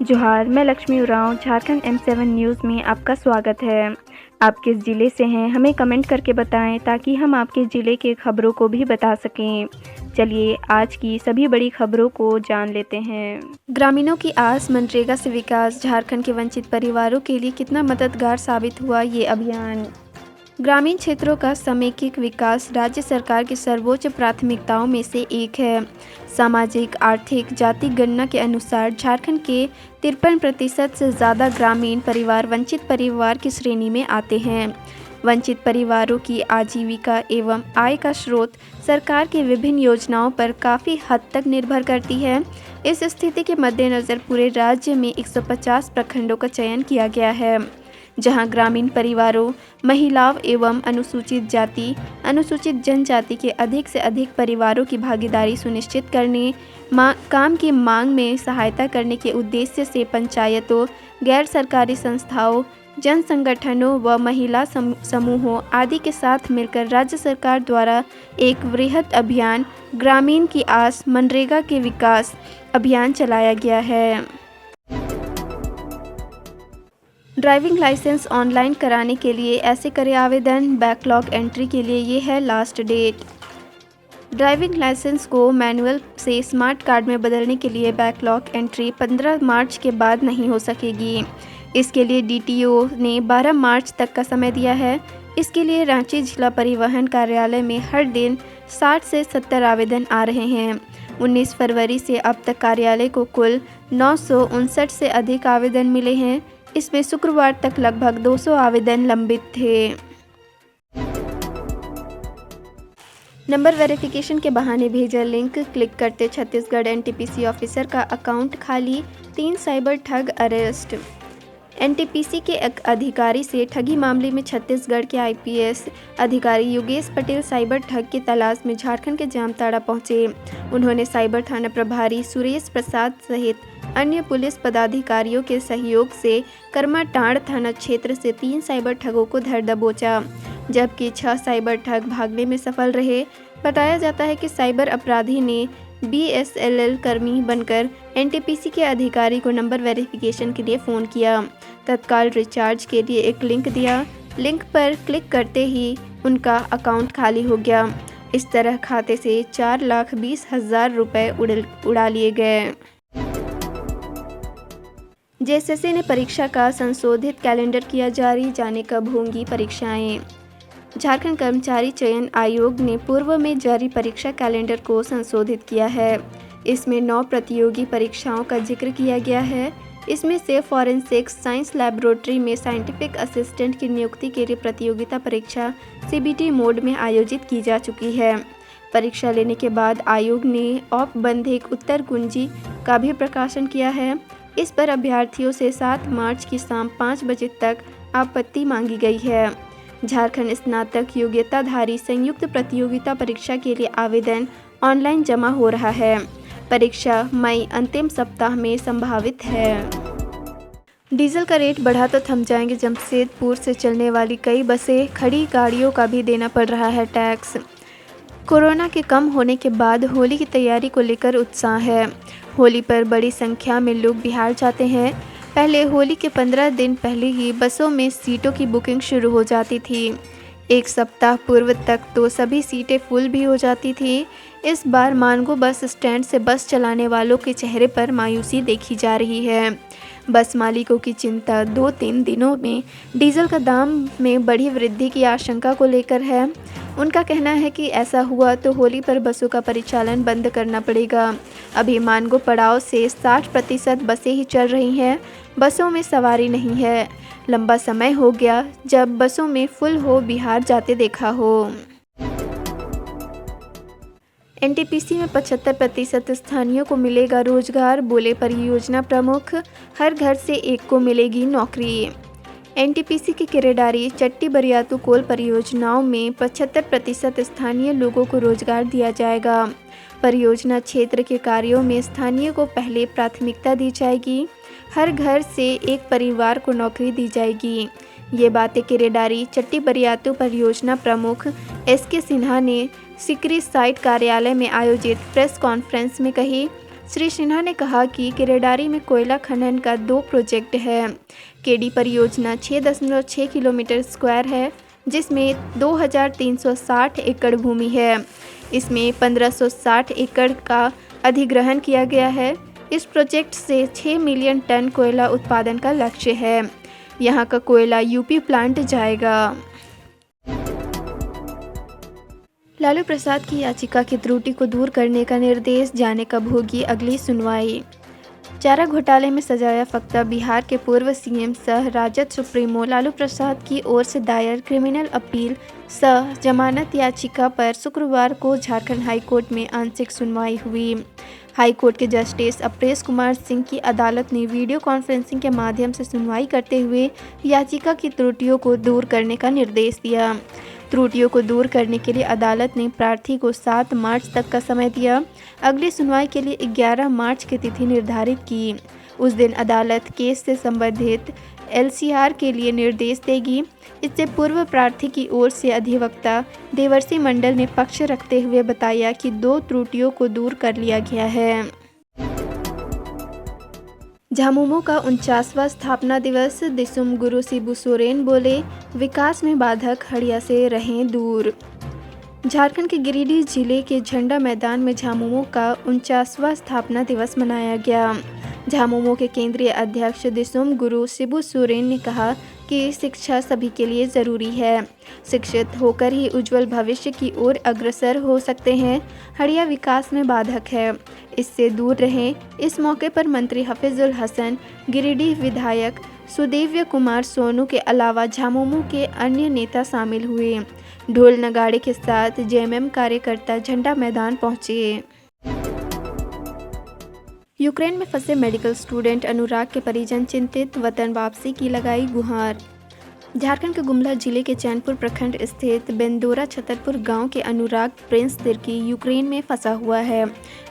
जोहार, मैं Lakshmi Oraon Jharkhand M7 news में आपका स्वागत है। आप किस ज़िले से हैं हमें कमेंट करके बताएं ताकि हम आपके ज़िले के खबरों को भी बता सकें। चलिए आज की सभी बड़ी खबरों को जान लेते हैं। ग्रामीणों की आस मनरेगा से विकास, झारखंड के वंचित परिवारों के लिए कितना मददगार साबित हुआ ये अभियान। ग्रामीण क्षेत्रों का समेकित विकास राज्य सरकार की सर्वोच्च प्राथमिकताओं में से एक है। सामाजिक आर्थिक जाति गणना के अनुसार झारखंड के 53% से ज़्यादा ग्रामीण परिवार वंचित परिवार की श्रेणी में आते हैं। वंचित परिवारों की आजीविका एवं आय का स्रोत सरकार की विभिन्न योजनाओं पर काफ़ी हद तक निर्भर करती है। इस स्थिति के मद्देनज़र पूरे राज्य में 150 प्रखंडों का चयन किया गया है, जहां ग्रामीण परिवारों, महिलाओं एवं अनुसूचित जाति, अनुसूचित जनजाति के अधिक से अधिक परिवारों की भागीदारी सुनिश्चित करने, काम की मांग में सहायता करने के उद्देश्य से पंचायतों, गैर सरकारी संस्थाओं, जन संगठनों व महिला समूहों आदि के साथ मिलकर राज्य सरकार द्वारा एक वृहद अभियान ग्रामीण की आस मनरेगा के विकास अभियान चलाया गया है। ड्राइविंग लाइसेंस ऑनलाइन कराने के लिए ऐसे करें आवेदन। बैकलॉग एंट्री के लिए ये है लास्ट डेट। ड्राइविंग लाइसेंस को मैनुअल से स्मार्ट कार्ड में बदलने के लिए बैकलॉग एंट्री 15 मार्च के बाद नहीं हो सकेगी। इसके लिए DTO ने 12 मार्च तक का समय दिया है। इसके लिए रांची जिला परिवहन कार्यालय में हर दिन 60 से 70 आवेदन आ रहे हैं। 19 फरवरी से अब तक कार्यालय को कुल 959 से अधिक आवेदन मिले हैं। इसमें शुक्रवार तक लगभग 200 आवेदन लंबित थे। नंबर वेरिफिकेशन के बहाने भेजा लिंक क्लिक करते छत्तीसगढ़ NTPC ऑफिसर का अकाउंट खाली, 3 साइबर ठग अरेस्ट। NTPC के एक अधिकारी से ठगी मामले में छत्तीसगढ़ के IPS अधिकारी योगेश पटेल साइबर ठग की तलाश में झारखंड के जामताड़ा पहुंचे। उन्होंने साइबर थाना प्रभारी सुरेश प्रसाद सहित अन्य पुलिस पदाधिकारियों के सहयोग से करमाटांड़ थाना क्षेत्र से 3 साइबर ठगों को धर दबोचा, जबकि 6 साइबर ठग भागने में सफल रहे। बताया जाता है कि साइबर अपराधी ने BSNL कर्मी बनकर NTPC के अधिकारी को नंबर वेरिफिकेशन के लिए फ़ोन किया। तत्काल रिचार्ज के लिए एक लिंक दिया। लिंक पर क्लिक करते ही उनका अकाउंट खाली हो गया। इस तरह खाते से 4,20,000 रुपये उड़ा लिए गए। JSSC ने परीक्षा का संशोधित कैलेंडर किया जारी, जाने कब होंगी परीक्षाएं। झारखंड कर्मचारी चयन आयोग ने पूर्व में जारी परीक्षा कैलेंडर को संशोधित किया है। इसमें 9 प्रतियोगी परीक्षाओं का जिक्र किया गया है। इसमें से फॉरेंसिक साइंस लैबोरेटरी में साइंटिफिक असिस्टेंट की नियुक्ति के लिए प्रतियोगिता परीक्षा CBT मोड में आयोजित की जा चुकी है। परीक्षा लेने के बाद आयोग ने औपबंधिक उत्तर कुंजी का भी प्रकाशन किया है। इस पर अभ्यर्थियों से 7 मार्च की शाम 5 बजे तक आपत्ति मांगी गई है। झारखंड स्नातक योग्यताधारी संयुक्त प्रतियोगिता परीक्षा के लिए आवेदन ऑनलाइन जमा हो रहा है। परीक्षा मई अंतिम सप्ताह में संभावित है। डीजल का रेट बढ़ा तो थम जाएंगे जमशेदपुर से चलने वाली कई बसें, खड़ी गाड़ियों का भी देना पड़ रहा है टैक्स। कोरोना के कम होने के बाद होली की तैयारी को लेकर उत्साह है। होली पर बड़ी संख्या में लोग बिहार जाते हैं। पहले होली के 15 दिन पहले ही बसों में सीटों की बुकिंग शुरू हो जाती थी। एक सप्ताह पूर्व तक तो सभी सीटें फुल भी हो जाती थी। इस बार मानगो बस स्टैंड से बस चलाने वालों के चेहरे पर मायूसी देखी जा रही है। बस मालिकों की चिंता 2-3 दिनों में डीजल का दाम में बढ़ी वृद्धि की आशंका को लेकर है। उनका कहना है कि ऐसा हुआ तो होली पर बसों का परिचालन बंद करना पड़ेगा। अभी मानगो पड़ाव से 60% बसें ही चल रही हैं। बसों में सवारी नहीं है। लंबा समय हो गया जब बसों में फुल हो बिहार जाते देखा हो। NTPC में 75% स्थानीयों को मिलेगा रोजगार, बोले परियोजना प्रमुख। हर घर से एक को मिलेगी नौकरी। NTPC की किरेडारी चट्टी बरियातू कोल परियोजनाओं में 75% स्थानीय लोगों को रोजगार दिया जाएगा। परियोजना क्षेत्र के कार्यों में स्थानीय को पहले प्राथमिकता दी जाएगी। हर घर से एक परिवार को नौकरी दी जाएगी। ये बातें किरेडारी चट्टी बरियातू परियोजना प्रमुख SK सिन्हा ने सिकरी साइट कार्यालय में आयोजित प्रेस कॉन्फ्रेंस में कही। श्री सिन्हा ने कहा कि केरेडारी में कोयला खनन का 2 प्रोजेक्ट है। केडी परियोजना 6.6 किलोमीटर स्क्वायर है, जिसमें 2360 एकड़ भूमि है। इसमें 1560 एकड़ का अधिग्रहण किया गया है। इस प्रोजेक्ट से 6 मिलियन टन कोयला उत्पादन का लक्ष्य है। यहाँ का कोयला यूपी प्लांट जाएगा। लालू प्रसाद की याचिका की त्रुटि को दूर करने का निर्देश, जाने कब होगी अगली सुनवाई। चारा घोटाले में सजाया फक्ता बिहार के पूर्व सीएम सह राजद सुप्रीमो लालू प्रसाद की ओर से दायर क्रिमिनल अपील सह जमानत याचिका पर शुक्रवार को झारखंड हाईकोर्ट में आंशिक सुनवाई हुई। हाईकोर्ट के जस्टिस अपरेश कुमार सिंह की अदालत ने वीडियो कॉन्फ्रेंसिंग के माध्यम से सुनवाई करते हुए याचिका की त्रुटियों को दूर करने का निर्देश दिया। त्रुटियों को दूर करने के लिए अदालत ने प्रार्थी को 7 मार्च तक का समय दिया। अगली सुनवाई के लिए 11 मार्च की तिथि निर्धारित की। उस दिन अदालत केस से संबंधित एलसीआर के लिए निर्देश देगी। इससे पूर्व प्रार्थी की ओर से अधिवक्ता देवर्षि मंडल ने पक्ष रखते हुए बताया कि 2 त्रुटियों को दूर कर लिया गया है। झामुमो का 49वां स्थापना दिवस, दिसुम गुरु शिबू सोरेन बोले, विकास में बाधक हड़िया से रहें दूर। झारखंड के गिरिडीह जिले के झंडा मैदान में झामुमो का 49वां स्थापना दिवस मनाया गया। झामुमो के केंद्रीय अध्यक्ष दिसुम गुरु शिबू सोरेन ने कहा कि शिक्षा सभी के लिए ज़रूरी है। शिक्षित होकर ही उज्जवल भविष्य की ओर अग्रसर हो सकते हैं। हड़िया विकास में बाधक है, इससे दूर रहें। इस मौके पर मंत्री हफीजुल हसन, गिरिडीह विधायक सुदेव्य कुमार सोनू के अलावा झामुमो के अन्य नेता शामिल हुए। ढोल नगाड़े के साथ जेएमएम कार्यकर्ता झंडा मैदान पहुंचे। यूक्रेन में फंसे मेडिकल स्टूडेंट अनुराग के परिजन चिंतित, वतन वापसी की लगाई गुहार। झारखंड के गुमला जिले के चैनपुर प्रखंड स्थित बेंदोरा छतरपुर गांव के अनुराग प्रिंस तिर्की यूक्रेन में फंसा हुआ है।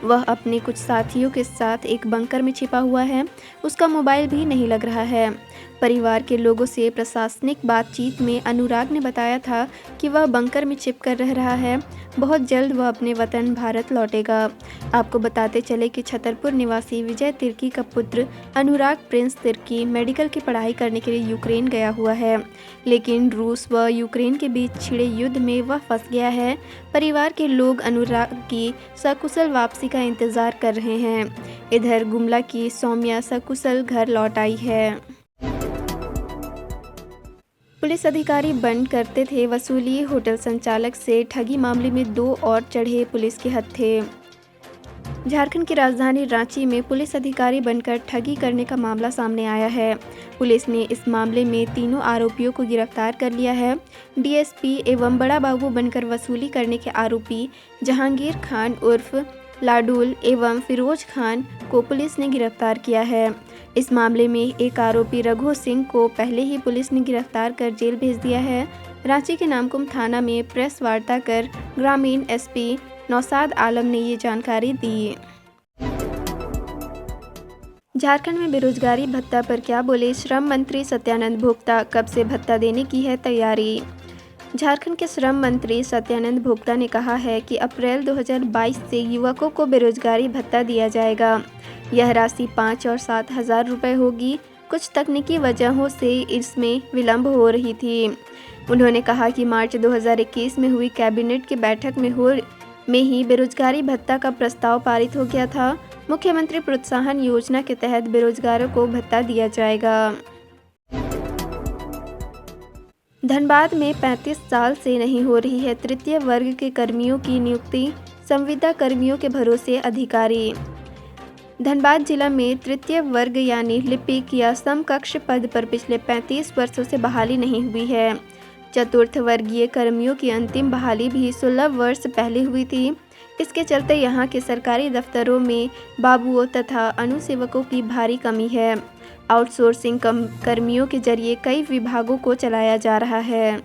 वह अपने कुछ साथियों के साथ एक बंकर में छिपा हुआ है। उसका मोबाइल भी नहीं लग रहा है। परिवार के लोगों से प्रशासनिक बातचीत में अनुराग ने बताया था कि वह बंकर में छिपकर रह रहा है। बहुत जल्द वह अपने वतन भारत लौटेगा। आपको बताते चले कि छतरपुर निवासी विजय तिर्की का पुत्र अनुराग प्रिंस तिर्की मेडिकल की पढ़ाई करने के लिए यूक्रेन गया हुआ है, लेकिन रूस व यूक्रेन के बीच छिड़े युद्ध में वह फंस गया है। परिवार के लोग अनुराग की सकुशल वापसी का इंतजार कर रहे हैं। इधर गुमला की सौम्या सकुशल घर लौट आई है। पुलिस अधिकारी बंद करते थे वसूली, होटल संचालक से ठगी मामले में 2 और चढ़े पुलिस के हत्थे। झारखंड की राजधानी रांची में पुलिस अधिकारी बनकर ठगी करने का मामला सामने आया है। पुलिस ने इस मामले में 3 आरोपियों को गिरफ्तार कर लिया है। डीएसपी एवं बड़ा बाबू बनकर वसूली करने के आरोपी जहांगीर खान उर्फ लाडूल एवं फिरोज खान को पुलिस ने गिरफ्तार किया है। इस मामले में एक आरोपी रघु सिंह को पहले ही पुलिस ने गिरफ्तार कर जेल भेज दिया है। रांची के नामकुम थाना में प्रेस वार्ता कर ग्रामीण एसपी नौशाद आलम ने ये जानकारी दी। झारखंड में बेरोजगारी भत्ता पर क्या बोले श्रम मंत्री सत्यानंद भोक्ता, कब से भत्ता देने की है तैयारी। झारखंड के श्रम मंत्री सत्यानंद भोक्ता ने कहा है कि अप्रैल 2022 से युवकों को बेरोजगारी भत्ता दिया जाएगा। यह राशि 5 और 7 हज़ार रुपये होगी। कुछ तकनीकी वजहों से इसमें विलंब हो रही थी। उन्होंने कहा कि मार्च 2021 में हुई कैबिनेट की बैठक में ही बेरोजगारी भत्ता का प्रस्ताव पारित हो गया था। मुख्यमंत्री प्रोत्साहन योजना के तहत बेरोजगारों को भत्ता दिया जाएगा। धनबाद में 35 साल से नहीं हो रही है तृतीय वर्ग के कर्मियों की नियुक्ति, संविदा कर्मियों के भरोसे अधिकारी। धनबाद जिला में तृतीय वर्ग यानी लिपिक या समकक्ष पद पर पिछले 35 वर्षों से बहाली नहीं हुई है। चतुर्थ वर्गीय कर्मियों की अंतिम बहाली भी 16 वर्ष पहले हुई थी। इसके चलते यहाँ के सरकारी दफ्तरों में बाबुओं तथा अनुसेवकों की भारी कमी है। आउटसोर्सिंग कर्मियों के जरिए कई विभागों को चलाया जा रहा है।